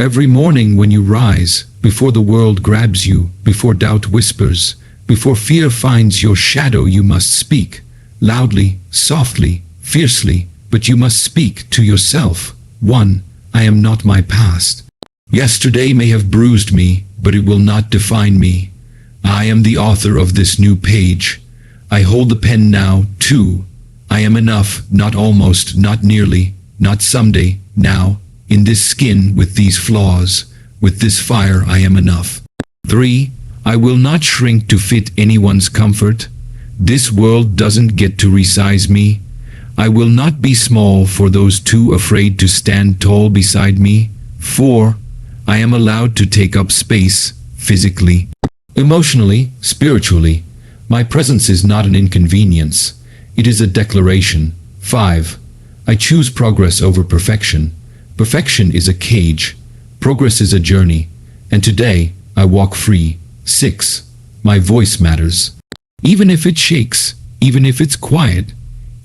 Every morning when you rise, before the world grabs you, before doubt whispers, before fear finds your shadow, you must speak, loudly, softly, fiercely, but you must speak to yourself. 1. I am not my past. Yesterday may have bruised me, but it will not define me. I am the author of this new page. I hold the pen now. 2. I am enough, not almost, not nearly, not someday, now, in this skin, with these flaws, with this fire, I am enough. 3. I will not shrink to fit anyone's comfort. This world doesn't get to resize me. I will not be small for those too afraid to stand tall beside me. 4. I am allowed to take up space, physically, emotionally, spiritually. My presence is not an inconvenience. It is a declaration. 5. I choose progress over perfection. Perfection is a cage. Progress is a journey. And today, I walk free. 6. My voice matters. Even if it shakes, even if it's quiet,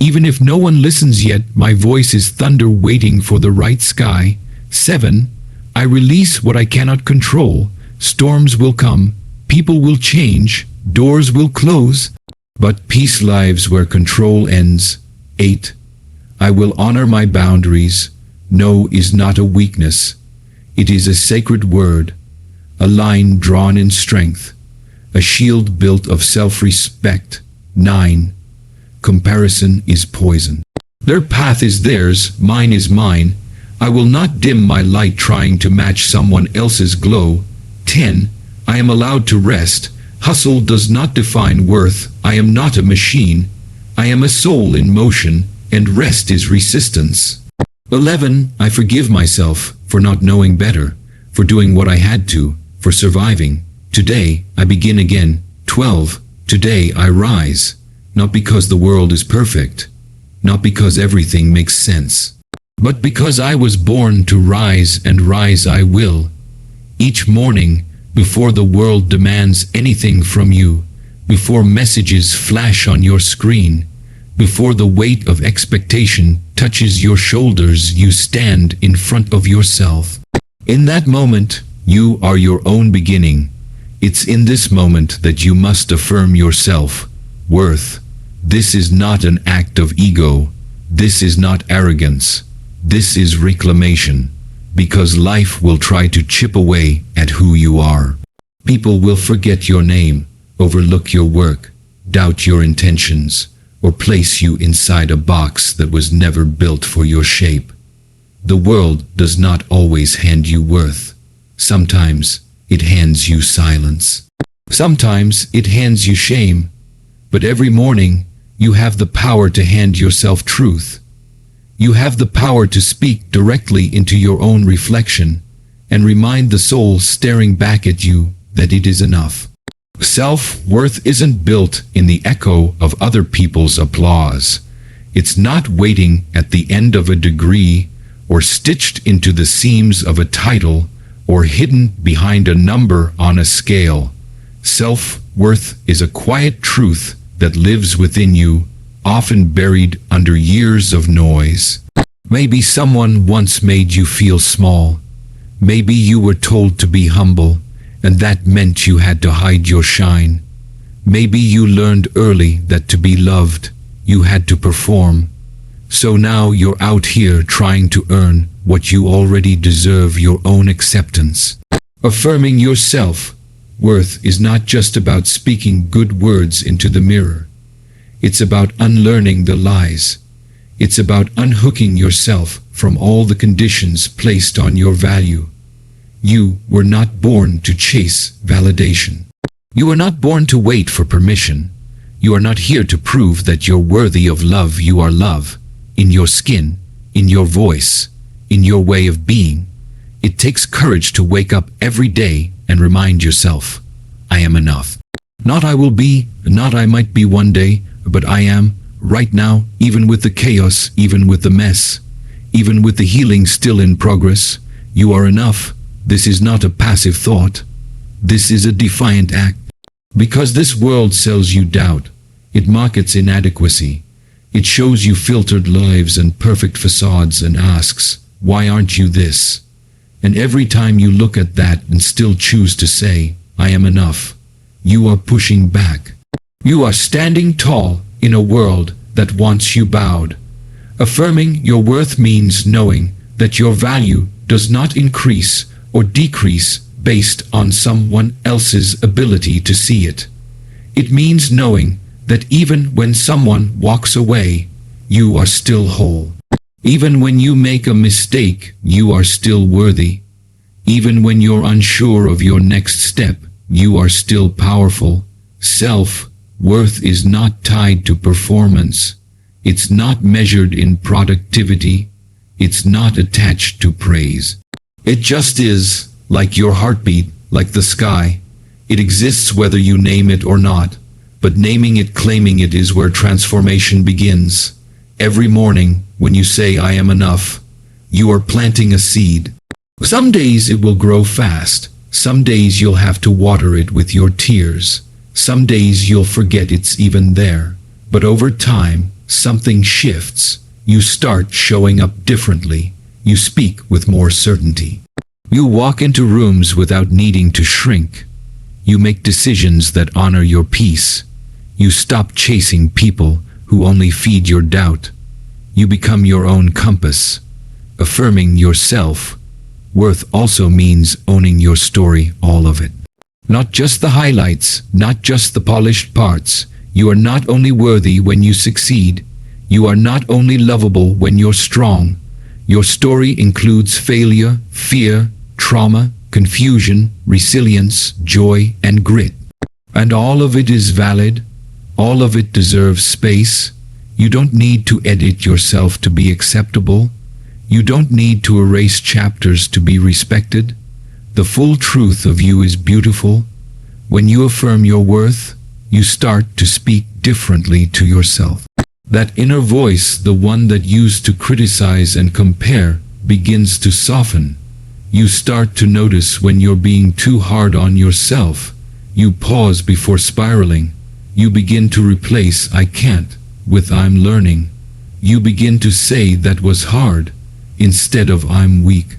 even if no one listens yet, my voice is thunder waiting for the right sky. 7. I release what I cannot control. Storms will come, people will change, doors will close, but peace lives where control ends. 8. I will honor my boundaries. No is not a weakness. It is a sacred word, a line drawn in strength, a shield built of self-respect. 9. Comparison is poison. Their path is theirs, mine is mine. I will not dim my light trying to match someone else's glow. 10. I am allowed to rest. Hustle does not define worth. I am not a machine. I am a soul in motion, and rest is resistance. 11. I forgive myself for not knowing better, for doing what I had to, for surviving. Today, I begin again. 12. Today I rise, not because the world is perfect, not because everything makes sense, but because I was born to rise, and rise I will. Each morning, before the world demands anything from you, before messages flash on your screen, before the weight of expectation touches your shoulders, you stand in front of yourself. In that moment, you are your own beginning. It's in this moment that you must affirm your self-worth. This is not an act of ego. This is not arrogance. This is reclamation. Because life will try to chip away at who you are. People will forget your name, overlook your work, doubt your intentions, or place you inside a box that was never built for your shape. The world does not always hand you worth. Sometimes it hands you silence. Sometimes it hands you shame. But every morning, you have the power to hand yourself truth. You have the power to speak directly into your own reflection and remind the soul staring back at you that it is enough. Self-worth isn't built in the echo of other people's applause. It's not waiting at the end of a degree, or stitched into the seams of a title, or hidden behind a number on a scale. Self-worth is a quiet truth that lives within you, often buried under years of noise. Maybe someone once made you feel small. Maybe you were told to be humble, and that meant you had to hide your shine. Maybe you learned early that to be loved, you had to perform. So now you're out here trying to earn what you already deserve, your own acceptance. Affirming your self-worth is not just about speaking good words into the mirror. It's about unlearning the lies. It's about unhooking yourself from all the conditions placed on your value. You were not born to chase validation. You were not born to wait for permission. You are not here to prove that you're worthy of love. You are love, in your skin, in your voice, in your way of being. It takes courage to wake up every day and remind yourself, I am enough. Not I will be, not I might be one day, but I am, right now, even with the chaos, even with the mess, even with the healing still in progress. You are enough. This is not a passive thought. This is a defiant act. Because this world sells you doubt. It markets inadequacy. It shows you filtered lives and perfect facades and asks, why aren't you this? And every time you look at that and still choose to say, I am enough, you are pushing back. You are standing tall in a world that wants you bowed. Affirming your worth means knowing that your value does not increase or decrease based on someone else's ability to see it. It means knowing that even when someone walks away, you are still whole. Even when you make a mistake, you are still worthy. Even when you're unsure of your next step, you are still powerful. Self-worth is not tied to performance. It's not measured in productivity. It's not attached to praise. It just is, like your heartbeat, like the sky. It exists whether you name it or not. But naming it, claiming it is where transformation begins. Every morning, when you say, I am enough, you are planting a seed. Some days it will grow fast. Some days you'll have to water it with your tears. Some days you'll forget it's even there. But over time, something shifts. You start showing up differently. You speak with more certainty. You walk into rooms without needing to shrink. You make decisions that honor your peace. You stop chasing people who only feed your doubt. You become your own compass. Affirming yourself worth also means owning your story, all of it. Not just the highlights, not just the polished parts. You are not only worthy when you succeed. You are not only lovable when you're strong. Your story includes failure, fear, trauma, confusion, resilience, joy, and grit. And all of it is valid. All of it deserves space. You don't need to edit yourself to be acceptable. You don't need to erase chapters to be respected. The full truth of you is beautiful. When you affirm your worth, you start to speak differently to yourself. That inner voice, the one that used to criticize and compare, begins to soften. You start to notice when you're being too hard on yourself. You pause before spiraling. You begin to replace I can't with I'm learning. You begin to say that was hard instead of I'm weak.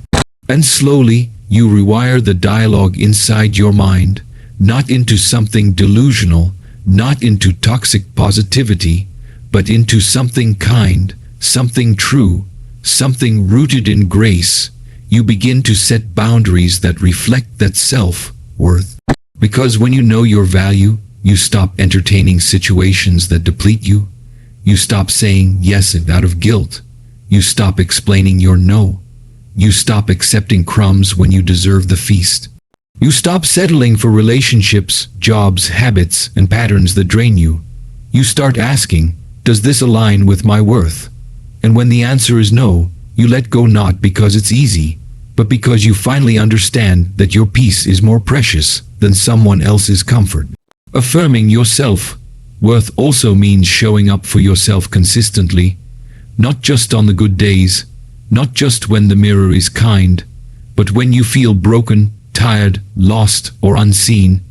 And slowly, you rewire the dialogue inside your mind, not into something delusional, not into toxic positivity, but into something kind, something true, something rooted in grace. You begin to set boundaries that reflect that self-worth. Because when you know your value, you stop entertaining situations that deplete you. You stop saying yes out of guilt. You stop explaining your no. You stop accepting crumbs when you deserve the feast. You stop settling for relationships, jobs, habits, and patterns that drain you. You start asking, does this align with my worth? And when the answer is no, you let go, not because it's easy, but because you finally understand that your peace is more precious than someone else's comfort. Affirming your self-worth also means showing up for yourself consistently, not just on the good days, not just when the mirror is kind, but when you feel broken, tired, lost, or unseen.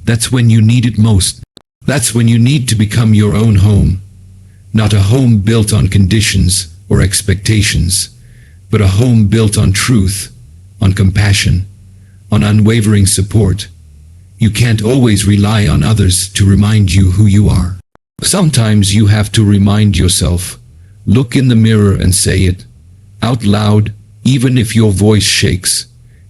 That's when you need it most. That's when you need to become your own home. Not a home built on conditions or expectations, but a home built on truth, on compassion, on unwavering support. You can't always rely on others to remind you who you are. Sometimes you have to remind yourself. Look in the mirror and say it out loud, even if your voice shakes,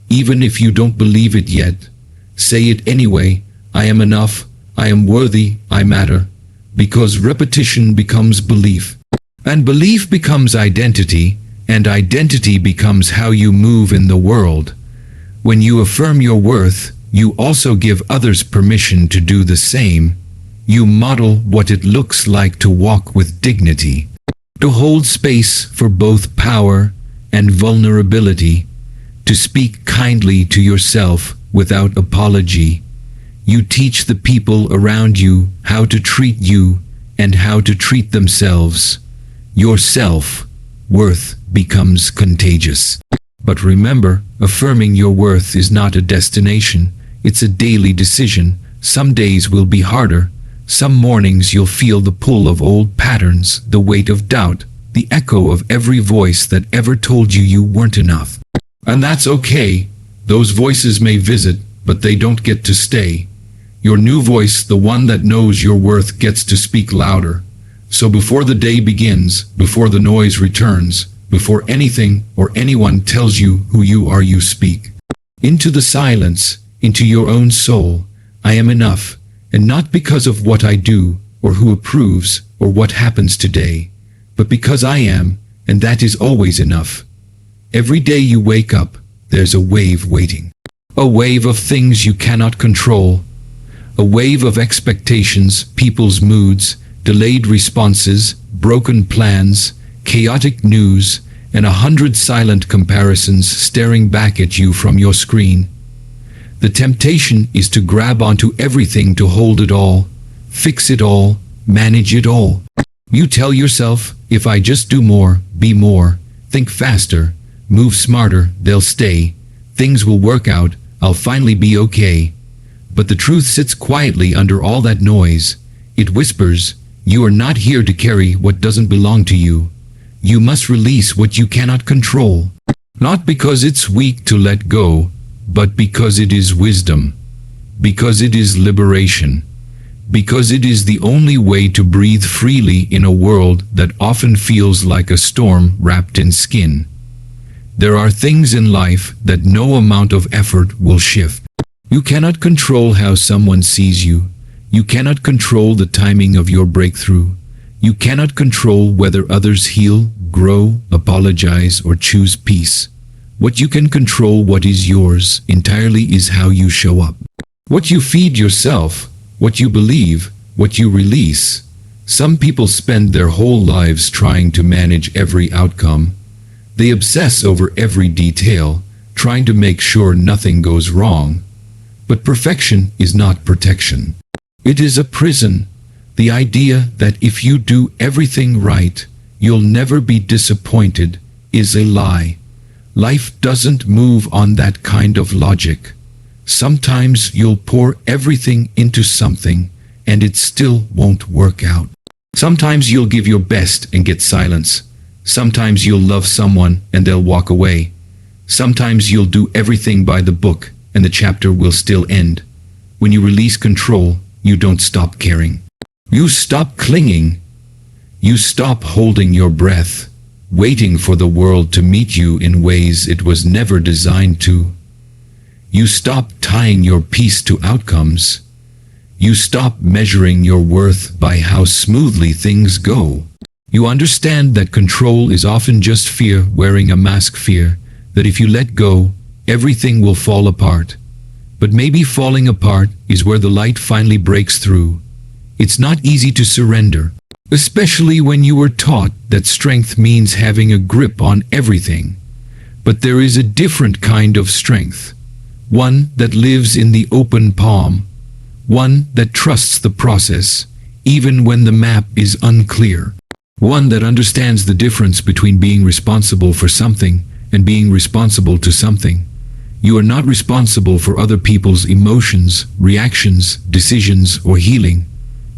even if you don't believe it yet. Say it anyway. I am enough. I am worthy. I matter. Because repetition becomes belief. And belief becomes identity. And identity becomes how you move in the world. When you affirm your worth, you also give others permission to do the same. You model what it looks like to walk with dignity, to hold space for both power and vulnerability, to speak kindly to yourself without apology. You teach the people around you how to treat you and how to treat themselves. Your self-worth becomes contagious. But remember, affirming your worth is not a destination. It's a daily decision. Some days will be harder. Some mornings you'll feel the pull of old patterns, the weight of doubt, the echo of every voice that ever told you you weren't enough. And that's okay. Those voices may visit, but they don't get to stay. Your new voice, the one that knows your worth, gets to speak louder. So before the day begins, before the noise returns, before anything or anyone tells you who you are, you speak. Into the silence, into your own soul. I am enough, and not because of what I do, or who approves, or what happens today, but because I am, and that is always enough. Every day you wake up, there's a wave waiting. A wave of things you cannot control. A wave of expectations, people's moods, delayed responses, broken plans, chaotic news, and 100 silent comparisons staring back at you from your screen. The temptation is to grab onto everything, to hold it all, fix it all, manage it all. You tell yourself, if I just do more, be more, think faster, move smarter, they'll stay, things will work out, I'll finally be okay. But the truth sits quietly under all that noise. It whispers, you are not here to carry what doesn't belong to you. You must release what you cannot control. Not because it's weak to let go, but because it is wisdom. Because it is liberation. Because it is the only way to breathe freely in a world that often feels like a storm wrapped in skin. There are things in life that no amount of effort will shift. You cannot control how someone sees you. You cannot control the timing of your breakthrough. You cannot control whether others heal, grow, apologize, or choose peace. What you can control, what is yours entirely, is how you show up. What you feed yourself, what you believe, what you release. Some people spend their whole lives trying to manage every outcome. They obsess over every detail, trying to make sure nothing goes wrong. But perfection is not protection. It is a prison. The idea that if you do everything right, you'll never be disappointed is a lie. Life doesn't move on that kind of logic. Sometimes you'll pour everything into something, and it still won't work out. Sometimes you'll give your best and get silence. Sometimes you'll love someone and they'll walk away. Sometimes you'll do everything by the book and the chapter will still end. When you release control, you don't stop caring. You stop clinging. You stop holding your breath, waiting for the world to meet you in ways it was never designed to. You stop tying your peace to outcomes. You stop measuring your worth by how smoothly things go. You understand that control is often just fear wearing a mask, fear that if you let go, everything will fall apart. But maybe falling apart is where the light finally breaks through. It's not easy to surrender, especially when you were taught that strength means having a grip on everything. But there is a different kind of strength. One that lives in the open palm. One that trusts the process, even when the map is unclear. One that understands the difference between being responsible for something and being responsible to something. You are not responsible for other people's emotions, reactions, decisions, or healing.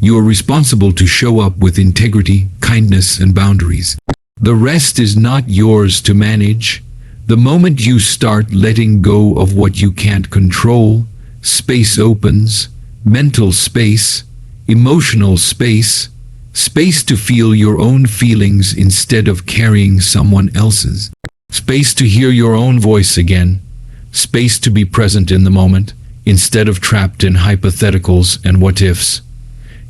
You are responsible to show up with integrity, kindness, and boundaries. The rest is not yours to manage. The moment you start letting go of what you can't control, space opens, mental space, emotional space, space to feel your own feelings instead of carrying someone else's. Space to hear your own voice again. Space to be present in the moment, instead of trapped in hypotheticals and what-ifs.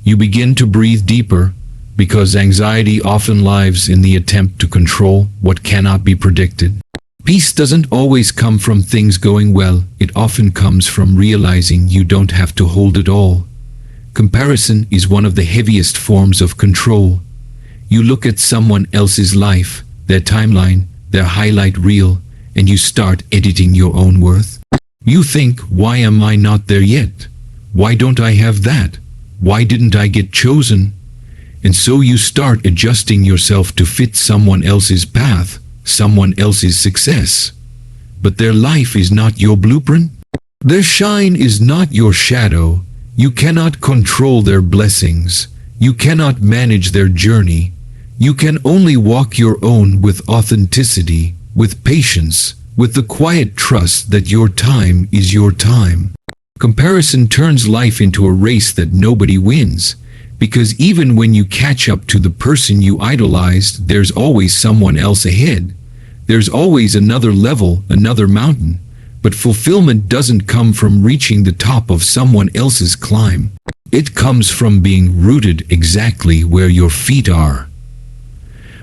You begin to breathe deeper, because anxiety often lives in the attempt to control what cannot be predicted. Peace doesn't always come from things going well. It often comes from realizing you don't have to hold it all. Comparison is one of the heaviest forms of control. You look at someone else's life, their timeline, their highlight reel, and you start editing your own worth. You think, why am I not there yet? Why don't I have that? Why didn't I get chosen? And so you start adjusting yourself to fit someone else's path, someone else's success. But their life is not your blueprint. Their shine is not your shadow. You cannot control their blessings. You cannot manage their journey. You can only walk your own with authenticity, with patience, with the quiet trust that your time is your time. Comparison turns life into a race that nobody wins, because even when you catch up to the person you idolized, there's always someone else ahead. There's always another level, another mountain. But fulfillment doesn't come from reaching the top of someone else's climb. It comes from being rooted exactly where your feet are.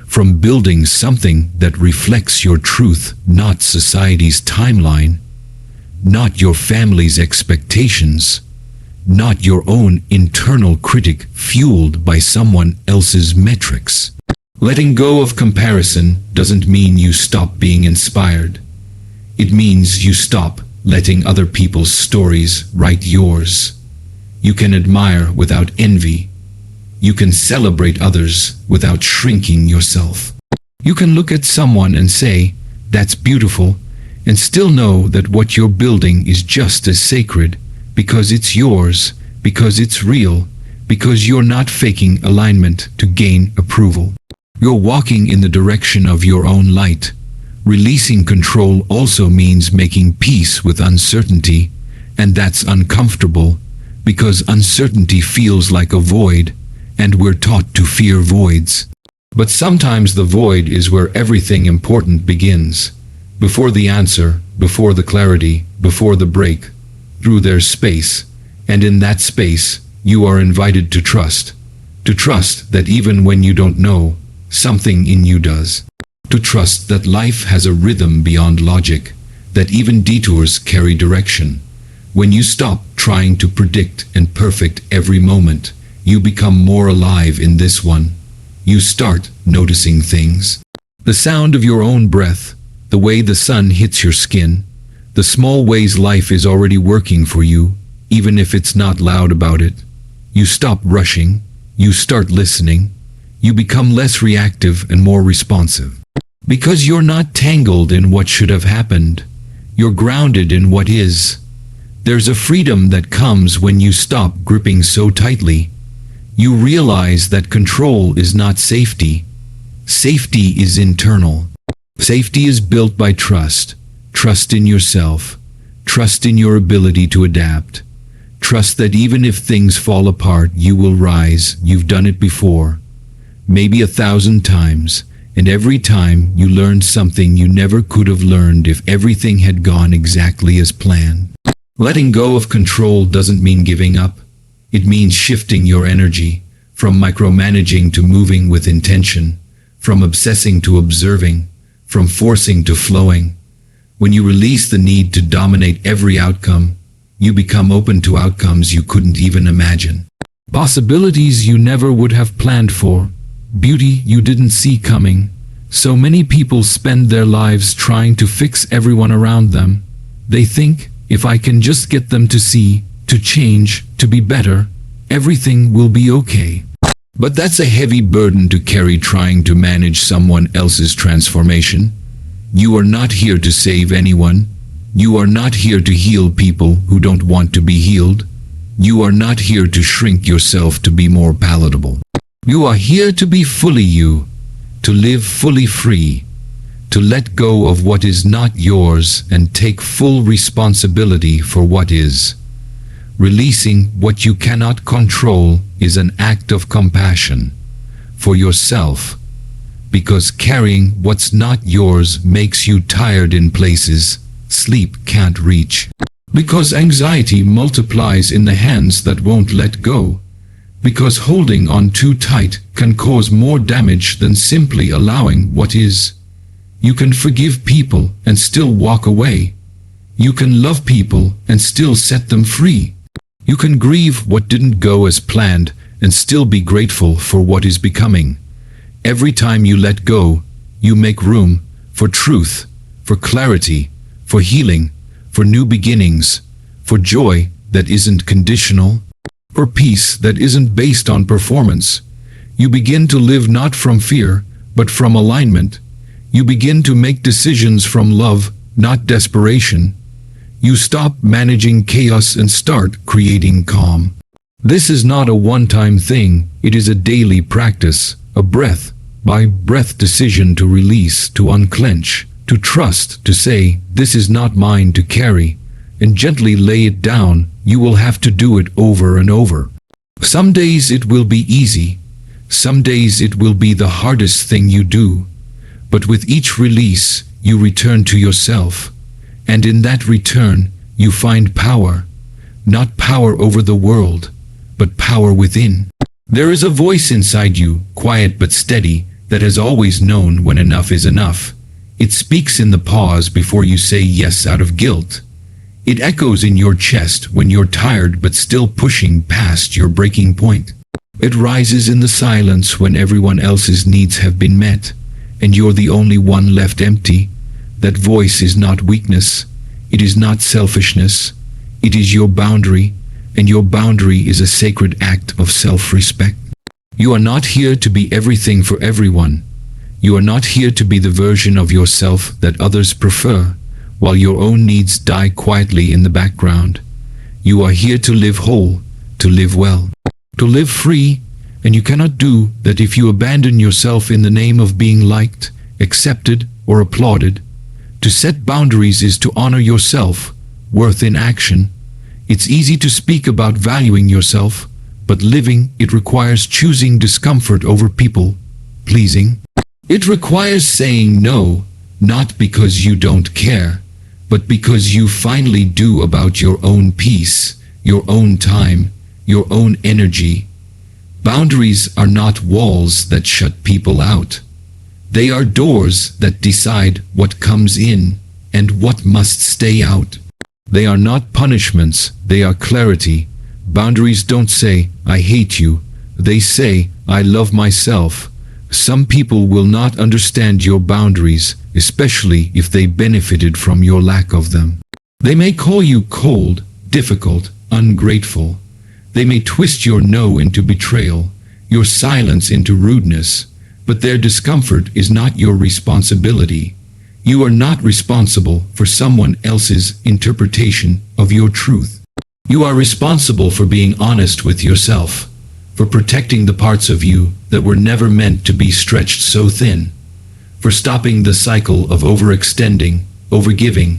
From building something that reflects your truth, not society's timeline, not your family's expectations, not your own internal critic fueled by someone else's metrics. Letting go of comparison doesn't mean you stop being inspired. It means you stop letting other people's stories write yours. You can admire without envy. You can celebrate others without shrinking yourself. You can look at someone and say, "That's beautiful," and still know that what you're building is just as sacred, because it's yours, because it's real, because you're not faking alignment to gain approval. You're walking in the direction of your own light. Releasing control also means making peace with uncertainty, and that's uncomfortable, because uncertainty feels like a void, and we're taught to fear voids. But sometimes the void is where everything important begins. Before the answer, before the clarity, before the break, through there's space, and in that space, you are invited to trust. To trust that even when you don't know, something in you does. To trust that life has a rhythm beyond logic, that even detours carry direction. When you stop trying to predict and perfect every moment, you become more alive in this one. You start noticing things. The sound of your own breath, the way the sun hits your skin, the small ways life is already working for you, even if it's not loud about it. You stop rushing, you start listening, you become less reactive and more responsive. Because you're not tangled in what should have happened, you're grounded in what is. There's a freedom that comes when you stop gripping so tightly. You realize that control is not safety. Safety is internal. Safety is built by trust. Trust in yourself. Trust in your ability to adapt. Trust that even if things fall apart, you will rise. You've done it before. Maybe 1,000 times. And every time you learned something you never could have learned if everything had gone exactly as planned. Letting go of control doesn't mean giving up. It means shifting your energy from micromanaging to moving with intention, from obsessing to observing, from forcing to flowing. When you release the need to dominate every outcome, you become open to outcomes you couldn't even imagine. Possibilities you never would have planned for. Beauty you didn't see coming. So many people spend their lives trying to fix everyone around them. They think, if I can just get them to see, to change, to be better, everything will be okay. But that's a heavy burden to carry, trying to manage someone else's transformation. You are not here to save anyone. You are not here to heal people who don't want to be healed. You are not here to shrink yourself to be more palatable. You are here to be fully you, to live fully free, to let go of what is not yours and take full responsibility for what is. Releasing what you cannot control is an act of compassion for yourself, because carrying what's not yours makes you tired in places sleep can't reach. Because anxiety multiplies in the hands that won't let go. Because holding on too tight can cause more damage than simply allowing what is. You can forgive people and still walk away. You can love people and still set them free. You can grieve what didn't go as planned and still be grateful for what is becoming. Every time you let go, you make room for truth, for clarity, for healing, for new beginnings, for joy that isn't conditional, for peace that isn't based on performance. You begin to live not from fear, but from alignment. You begin to make decisions from love, not desperation. You stop managing chaos and start creating calm. This is not a one-time thing, it is a daily practice, a breath by breath decision to release, to unclench, to trust, to say, "This is not mine to carry," and gently lay it down. You will have to do it over and over. Some days it will be easy. Some days it will be the hardest thing you do. But with each release, you return to yourself. And in that return, you find power. Not power over the world, but power within. There is a voice inside you, quiet but steady, that has always known when enough is enough. It speaks in the pause before you say yes out of guilt. It echoes in your chest when you're tired but still pushing past your breaking point. It rises in the silence when everyone else's needs have been met, and you're the only one left empty. That voice is not weakness. It is not selfishness. It is your boundary, and your boundary is a sacred act of self-respect. You are not here to be everything for everyone. You are not here to be the version of yourself that others prefer, while your own needs die quietly in the background. You are here to live whole, to live well, to live free, and you cannot do that if you abandon yourself in the name of being liked, accepted, or applauded. To set boundaries is to honor yourself, worth in action. It's easy to speak about valuing yourself, but living it requires choosing discomfort over people pleasing. It requires saying no, not because you don't care, but because you finally do about your own peace, your own time, your own energy. Boundaries are not walls that shut people out. They are doors that decide what comes in and what must stay out. They are not punishments, they are clarity. Boundaries don't say, "I hate you." They say, "I love myself." Some people will not understand your boundaries, especially if they benefited from your lack of them. They may call you cold, difficult, ungrateful. They may twist your no into betrayal, your silence into rudeness, but their discomfort is not your responsibility. You are not responsible for someone else's interpretation of your truth. You are responsible for being honest with yourself, for protecting the parts of you that were never meant to be stretched so thin, for stopping the cycle of overextending, overgiving,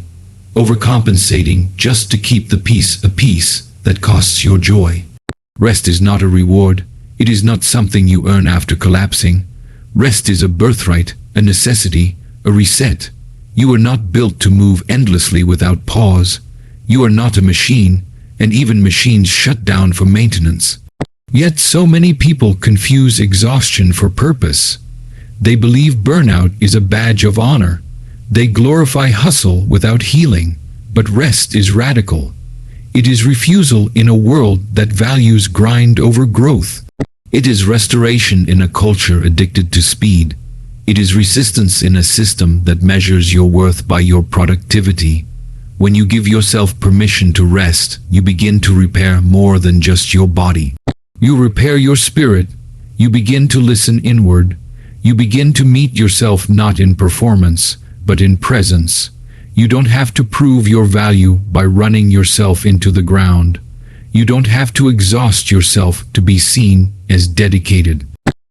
overcompensating just to keep the peace, a peace that costs your joy. Rest is not a reward. It is not something you earn after collapsing. Rest is a birthright, a necessity, a reset. You are not built to move endlessly without pause. You are not a machine, and even machines shut down for maintenance. Yet so many people confuse exhaustion for purpose. They believe burnout is a badge of honor. They glorify hustle without healing, but rest is radical. It is refusal in a world that values grind over growth. It is restoration in a culture addicted to speed. It is resistance in a system that measures your worth by your productivity. When you give yourself permission to rest, you begin to repair more than just your body. You repair your spirit. You begin to listen inward. You begin to meet yourself not in performance, but in presence. You don't have to prove your value by running yourself into the ground. You don't have to exhaust yourself to be seen as dedicated.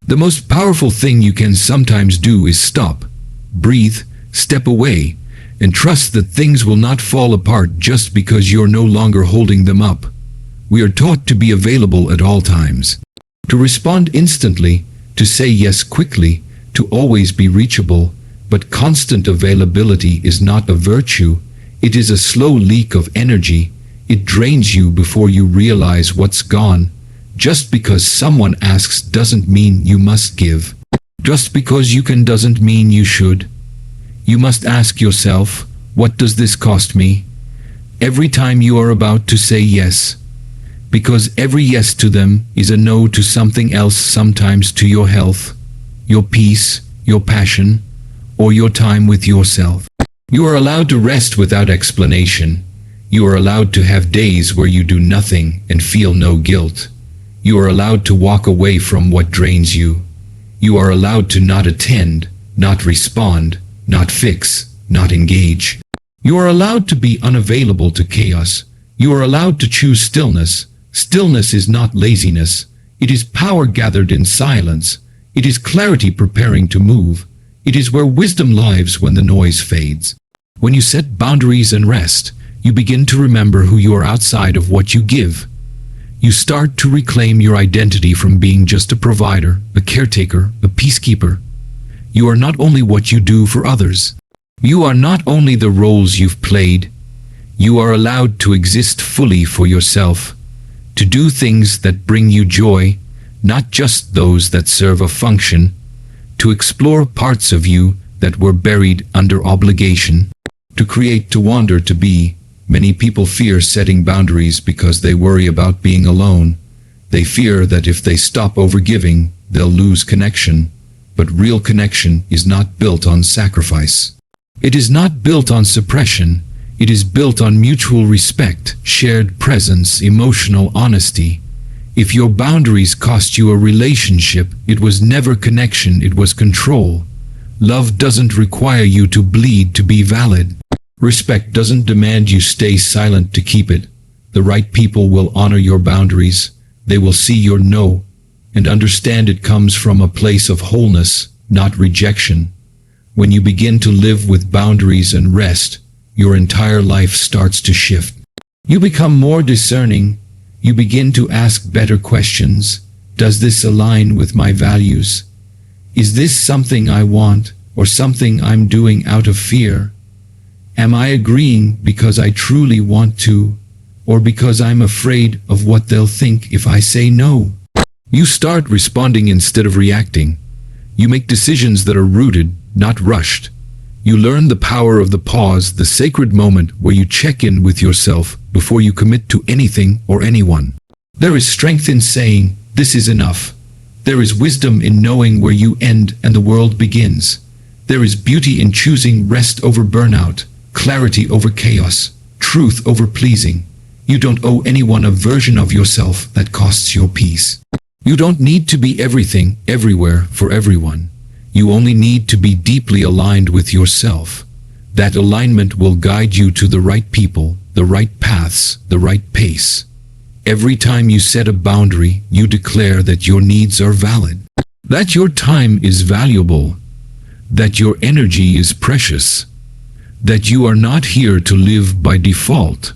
The most powerful thing you can sometimes do is stop, breathe, step away, and trust that things will not fall apart just because you're no longer holding them up. We are taught to be available at all times, to respond instantly, to say yes quickly, to always be reachable, but constant availability is not a virtue. It is a slow leak of energy. It drains you before you realize what's gone. Just because someone asks doesn't mean you must give. Just because you can doesn't mean you should. You must ask yourself, what does this cost me? Every time you are about to say yes. Because every yes to them is a no to something else, sometimes to your health, your peace, your passion, or your time with yourself. You are allowed to rest without explanation. You are allowed to have days where you do nothing and feel no guilt. You are allowed to walk away from what drains you. You are allowed to not attend, not respond, not fix, not engage. You are allowed to be unavailable to chaos. You are allowed to choose stillness. Stillness is not laziness. It is power gathered in silence. It is clarity preparing to move. It is where wisdom lives when the noise fades. When you set boundaries and rest, you begin to remember who you are outside of what you give. You start to reclaim your identity from being just a provider, a caretaker, a peacekeeper. You are not only what you do for others. You are not only the roles you've played. You are allowed to exist fully for yourself, to do things that bring you joy, not just those that serve a function, to explore parts of you that were buried under obligation, to create, to wander, to be. Many people fear setting boundaries because they worry about being alone. They fear that if they stop overgiving, they'll lose connection. But real connection is not built on sacrifice. It is not built on suppression. It is built on mutual respect, shared presence, emotional honesty. If your boundaries cost you a relationship, it was never connection, it was control. Love doesn't require you to bleed to be valid. Respect doesn't demand you stay silent to keep it. The right people will honor your boundaries. They will see your no and understand it comes from a place of wholeness, not rejection. When you begin to live with boundaries and rest, your entire life starts to shift. You become more discerning. You begin to ask better questions. Does this align with my values? Is this something I want or something I'm doing out of fear? Am I agreeing because I truly want to, or because I'm afraid of what they'll think if I say no? You start responding instead of reacting. You make decisions that are rooted, not rushed. You learn the power of the pause, the sacred moment where you check in with yourself before you commit to anything or anyone. There is strength in saying, "This is enough." There is wisdom in knowing where you end and the world begins. There is beauty in choosing rest over burnout, clarity over chaos, truth over pleasing. You don't owe anyone a version of yourself that costs your peace. You don't need to be everything, everywhere, for everyone. You only need to be deeply aligned with yourself. That alignment will guide you to the right people, the right paths, the right pace. Every time you set a boundary, you declare that your needs are valid, that your time is valuable, that your energy is precious, that you are not here to live by default,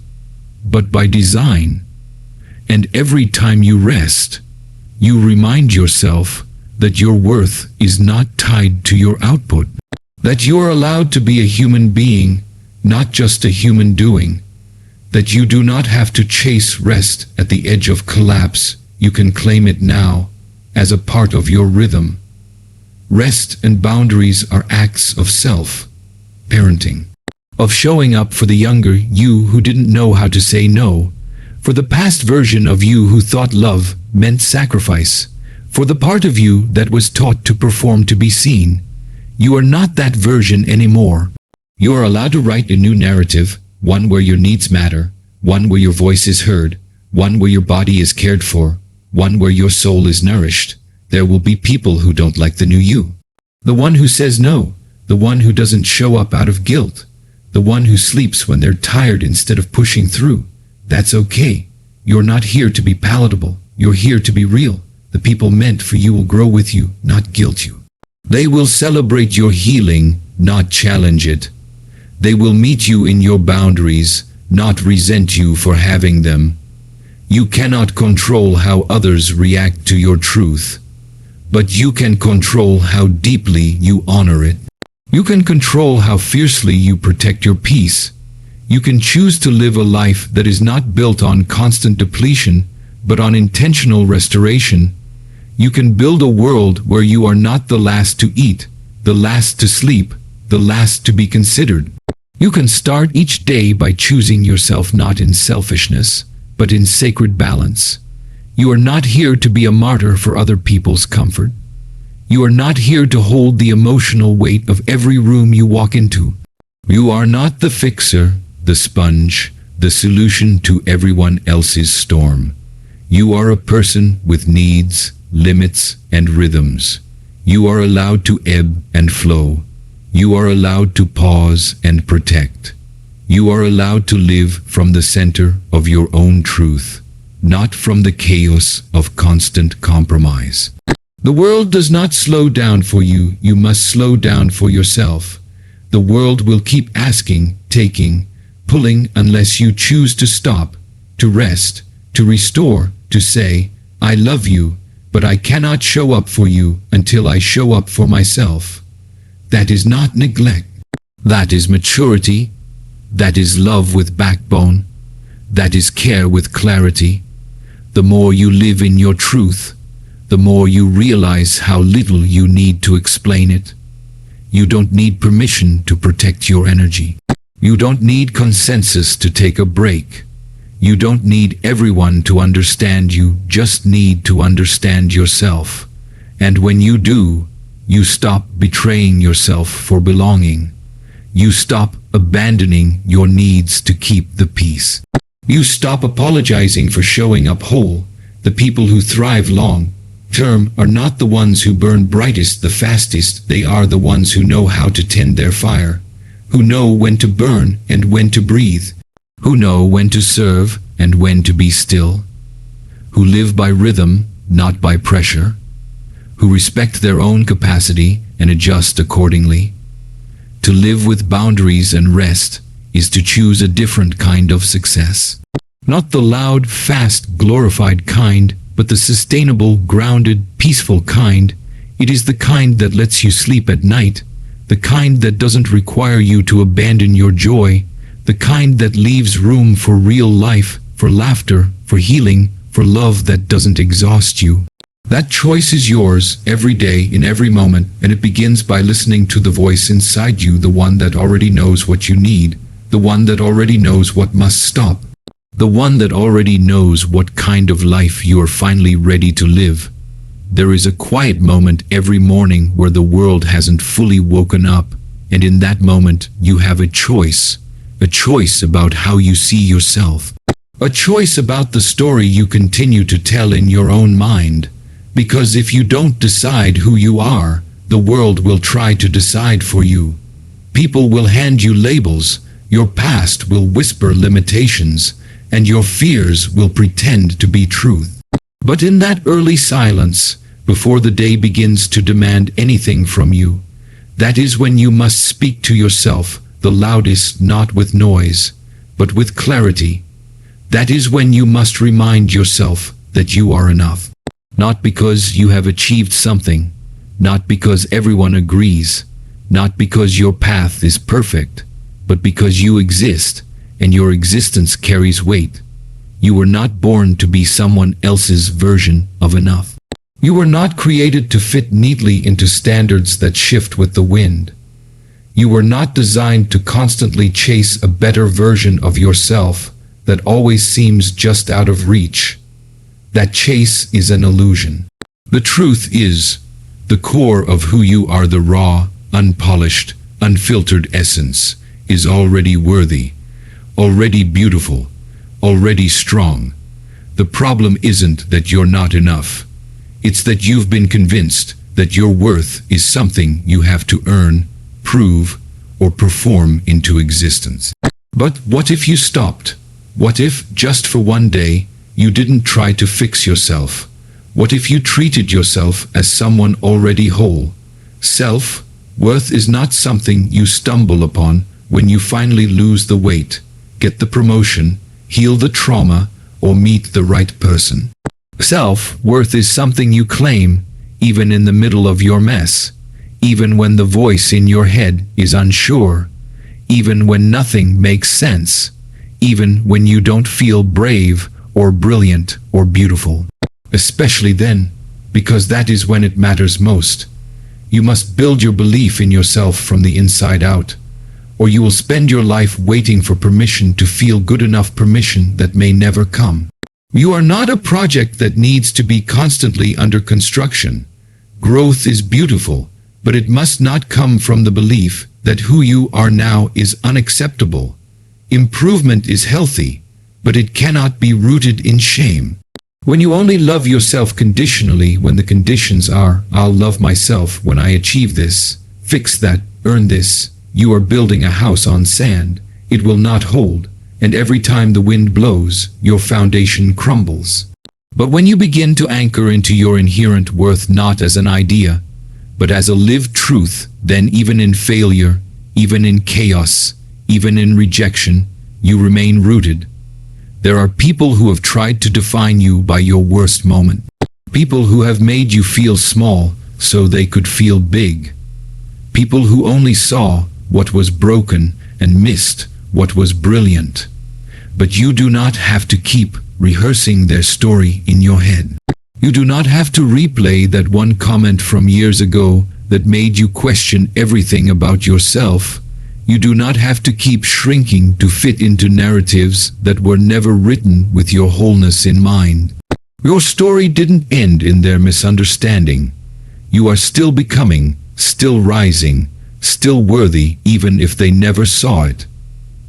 but by design. And every time you rest, you remind yourself that your worth is not tied to your output, that you are allowed to be a human being, not just a human doing, that you do not have to chase rest at the edge of collapse. You can claim it now as a part of your rhythm. Rest and boundaries are acts of self-parenting, of showing up for the younger you who didn't know how to say no, for the past version of you who thought love meant sacrifice, for the part of you that was taught to perform to be seen. You are not that version anymore. You are allowed to write a new narrative, one where your needs matter, one where your voice is heard, one where your body is cared for, one where your soul is nourished. There will be people who don't like the new you. The one who says no, the one who doesn't show up out of guilt, the one who sleeps when they're tired instead of pushing through. That's okay. You're not here to be palatable. You're here to be real. The people meant for you will grow with you, not guilt you. They will celebrate your healing, not challenge it. They will meet you in your boundaries, not resent you for having them. You cannot control how others react to your truth, but you can control how deeply you honor it. You can control how fiercely you protect your peace. You can choose to live a life that is not built on constant depletion, but on intentional restoration. You can build a world where you are not the last to eat, the last to sleep, the last to be considered. You can start each day by choosing yourself not in selfishness, but in sacred balance. You are not here to be a martyr for other people's comfort. You are not here to hold the emotional weight of every room you walk into. You are not the fixer, the sponge, the solution to everyone else's storm. You are a person with needs, limits, and rhythms. You are allowed to ebb and flow. You are allowed to pause and protect. You are allowed to live from the center of your own truth, not from the chaos of constant compromise. The world does not slow down for you, you must slow down for yourself. The world will keep asking, taking, pulling unless you choose to stop, to rest, to restore, to say, I love you, but I cannot show up for you until I show up for myself. That is not neglect. That is maturity. That is love with backbone. That is care with clarity. The more you live in your truth, the more you realize how little you need to explain it. You don't need permission to protect your energy. You don't need consensus to take a break. You don't need everyone to understand you, just need to understand yourself. And when you do, you stop betraying yourself for belonging. You stop abandoning your needs to keep the peace. You stop apologizing for showing up whole. The people who thrive long term are not the ones who burn brightest the fastest, they are the ones who know how to tend their fire, who know when to burn and when to breathe, who know when to serve and when to be still, who live by rhythm, not by pressure, who respect their own capacity and adjust accordingly. To live with boundaries and rest is to choose a different kind of success. Not the loud, fast, glorified kind, but the sustainable, grounded, peaceful kind. It is the kind that lets you sleep at night, the kind that doesn't require you to abandon your joy, the kind that leaves room for real life, for laughter, for healing, for love that doesn't exhaust you. That choice is yours every day, in every moment, and it begins by listening to the voice inside you, the one that already knows what you need, the one that already knows what must stop, the one that already knows what kind of life you are finally ready to live. There is a quiet moment every morning where the world hasn't fully woken up, and in that moment you have a choice about how you see yourself, a choice about the story you continue to tell in your own mind. Because if you don't decide who you are, the world will try to decide for you. People will hand you labels, your past will whisper limitations, and your fears will pretend to be truth. But in that early silence, before the day begins to demand anything from you, that is when you must speak to yourself the loudest, not with noise, but with clarity. That is when you must remind yourself that you are enough. Not because you have achieved something, not because everyone agrees, not because your path is perfect, but because you exist, and your existence carries weight. You were not born to be someone else's version of enough. You were not created to fit neatly into standards that shift with the wind. You were not designed to constantly chase a better version of yourself that always seems just out of reach. That chase is an illusion. The truth is, the core of who you are, the raw, unpolished, unfiltered essence, is already worthy, already beautiful, already strong. The problem isn't that you're not enough. It's that you've been convinced that your worth is something you have to earn, prove, or perform into existence. But what if you stopped? What if, just for one day, you didn't try to fix yourself? What if you treated yourself as someone already whole? Self-worth is not something you stumble upon when you finally lose the weight, get the promotion, heal the trauma, or meet the right person. Self-worth is something you claim, even in the middle of your mess, even when the voice in your head is unsure, even when nothing makes sense, even when you don't feel brave or brilliant or beautiful. Especially then, because that is when it matters most. You must build your belief in yourself from the inside out, or you will spend your life waiting for permission to feel good enough, permission that may never come. You are not a project that needs to be constantly under construction. Growth is beautiful, but it must not come from the belief that who you are now is unacceptable. Improvement is healthy, but it cannot be rooted in shame. When you only love yourself conditionally, when the conditions are, I'll love myself when I achieve this, fix that, earn this, you are building a house on sand. It will not hold, and every time the wind blows, your foundation crumbles. But when you begin to anchor into your inherent worth not as an idea, but as a lived truth, then even in failure, even in chaos, even in rejection, you remain rooted. There are people who have tried to define you by your worst moment. People who have made you feel small so they could feel big. People who only saw what was broken and missed what was brilliant. But you do not have to keep rehearsing their story in your head. You do not have to replay that one comment from years ago that made you question everything about yourself. You do not have to keep shrinking to fit into narratives that were never written with your wholeness in mind. Your story didn't end in their misunderstanding. You are still becoming, still rising, still worthy even if they never saw it.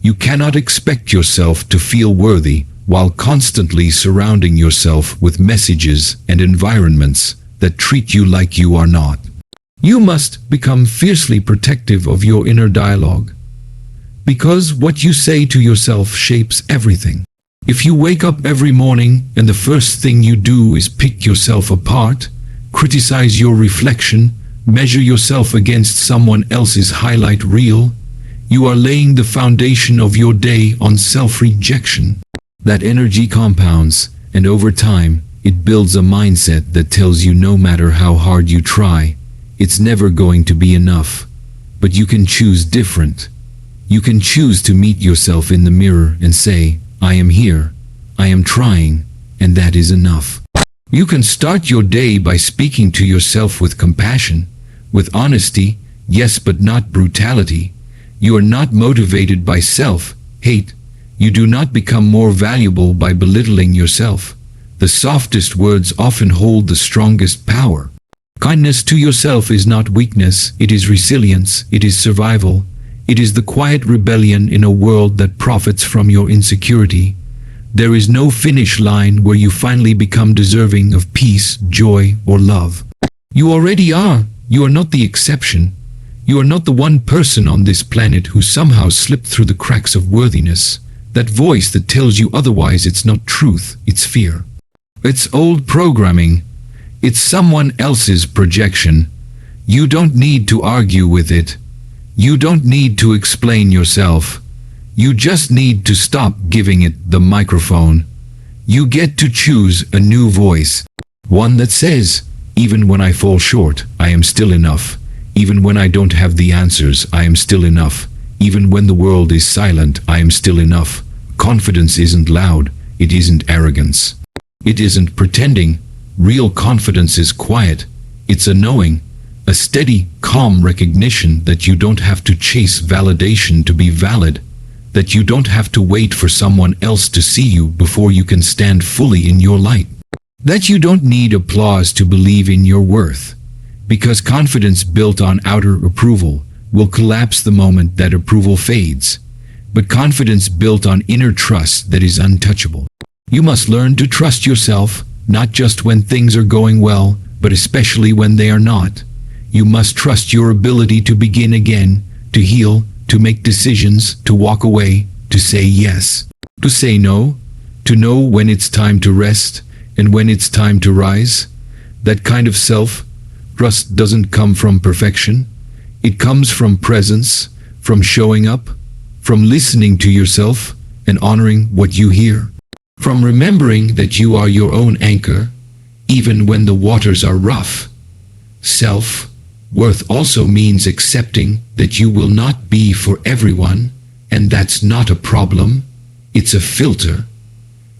You cannot expect yourself to feel worthy while constantly surrounding yourself with messages and environments that treat you like you are not. You must become fiercely protective of your inner dialogue, because what you say to yourself shapes everything. If you wake up every morning and the first thing you do is pick yourself apart, criticize your reflection, measure yourself against someone else's highlight reel, you are laying the foundation of your day on self-rejection. That energy compounds, and over time, it builds a mindset that tells you no matter how hard you try, it's never going to be enough. But you can choose different. You can choose to meet yourself in the mirror and say, I am here, I am trying, and that is enough. You can start your day by speaking to yourself with compassion, with honesty, yes, but not brutality. You are not motivated by self-hate. You do not become more valuable by belittling yourself. The softest words often hold the strongest power. Kindness to yourself is not weakness, it is resilience, it is survival. It is the quiet rebellion in a world that profits from your insecurity. There is no finish line where you finally become deserving of peace, joy, or love. You already are. You are not the exception. You are not the one person on this planet who somehow slipped through the cracks of worthiness. That voice that tells you otherwise, it's not truth, it's fear. It's old programming. It's someone else's projection. You don't need to argue with it. You don't need to explain yourself. You just need to stop giving it the microphone. You get to choose a new voice. One that says, even when I fall short, I am still enough. Even when I don't have the answers, I am still enough. Even when the world is silent, I am still enough. Confidence isn't loud. It isn't arrogance. It isn't pretending. Real confidence is quiet. It's a knowing, a steady, calm recognition that you don't have to chase validation to be valid, that you don't have to wait for someone else to see you before you can stand fully in your light, that you don't need applause to believe in your worth, because confidence built on outer approval will collapse the moment that approval fades, but confidence built on inner trust that is untouchable. You must learn to trust yourself, not just when things are going well, but especially when they are not. You must trust your ability to begin again, to heal, to make decisions, to walk away, to say yes, to say no, to know when it's time to rest and when it's time to rise. That kind of self-trust doesn't come from perfection. It comes from presence, from showing up, from listening to yourself and honoring what you hear, from remembering that you are your own anchor, even when the waters are rough. Self-worth also means accepting that you will not be for everyone, and that's not a problem. It's a filter.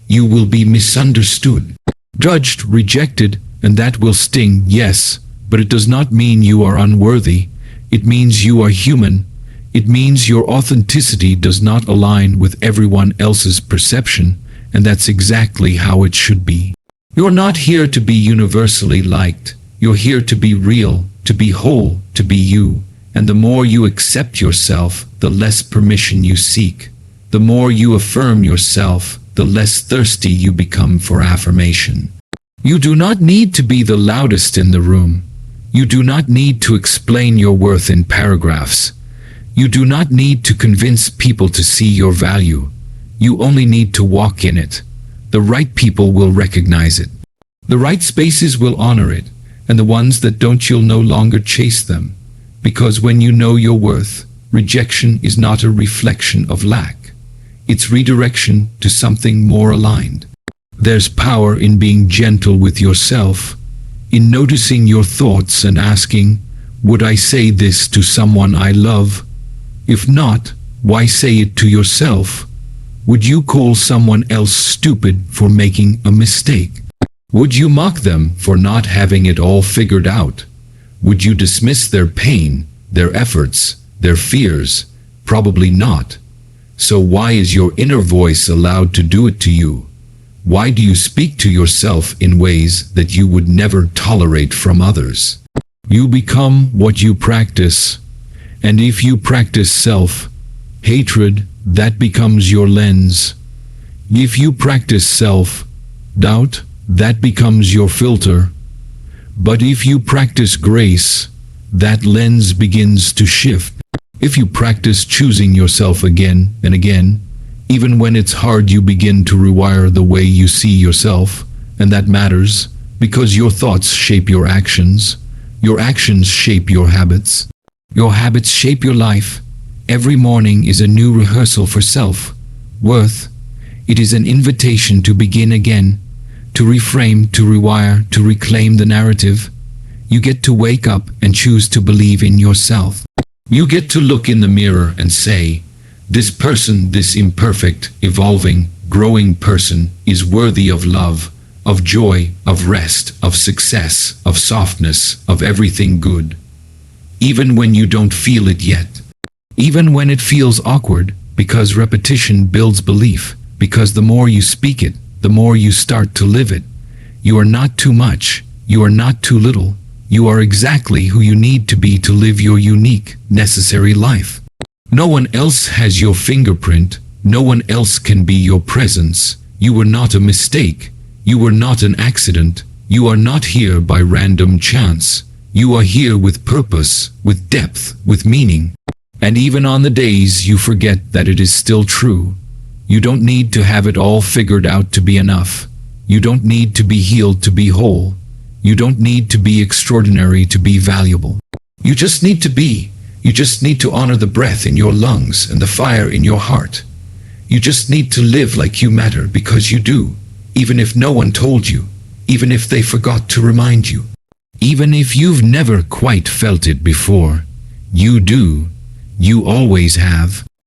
You will be misunderstood, judged, rejected, and that will sting, yes, but it does not mean you are unworthy. It means you are human. It means your authenticity does not align with everyone else's perception, and that's exactly how it should be. You're not here to be universally liked. You're here to be real, to be whole, to be you. And the more you accept yourself, the less permission you seek. The more you affirm yourself, the less thirsty you become for affirmation. You do not need to be the loudest in the room. You do not need to explain your worth in paragraphs. You do not need to convince people to see your value. You only need to walk in it. The right people will recognize it. The right spaces will honor it, and the ones that don't, you'll no longer chase them. Because when you know your worth, rejection is not a reflection of lack. It's redirection to something more aligned. There's power in being gentle with yourself, in noticing your thoughts and asking, would I say this to someone I love? If not, why say it to yourself? Would you call someone else stupid for making a mistake? Would you mock them for not having it all figured out? Would you dismiss their pain, their efforts, their fears? Probably not. So why is your inner voice allowed to do it to you? Why do you speak to yourself in ways that you would never tolerate from others? You become what you practice. And if you practice self-hatred, that becomes your lens. If you practice self-doubt, that becomes your filter. But if you practice grace, that lens begins to shift. If you practice choosing yourself again and again, even when it's hard, you begin to rewire the way you see yourself, and that matters, because your thoughts shape your actions shape your habits shape your life. Every morning is a new rehearsal for self-worth. It is an invitation to begin again, to reframe, to rewire, to reclaim the narrative. You get to wake up and choose to believe in yourself. You get to look in the mirror and say, this person, this imperfect, evolving, growing person is worthy of love, of joy, of rest, of success, of softness, of everything good. Even when you don't feel it yet. Even when it feels awkward, because repetition builds belief, because the more you speak it, the more you start to live it. You are not too much. You are not too little. You are exactly who you need to be to live your unique, necessary life. No one else has your fingerprint. No one else can be your presence. You were not a mistake. You were not an accident. You are not here by random chance. You are here with purpose, with depth, with meaning. And even on the days you forget that it is still true, you don't need to have it all figured out to be enough. You don't need to be healed to be whole. You don't need to be extraordinary to be valuable. You just need to be. You just need to honor the breath in your lungs and the fire in your heart. You just need to live like you matter because you do, even if no one told you, even if they forgot to remind you. Even if you've never quite felt it before, you do. You always have.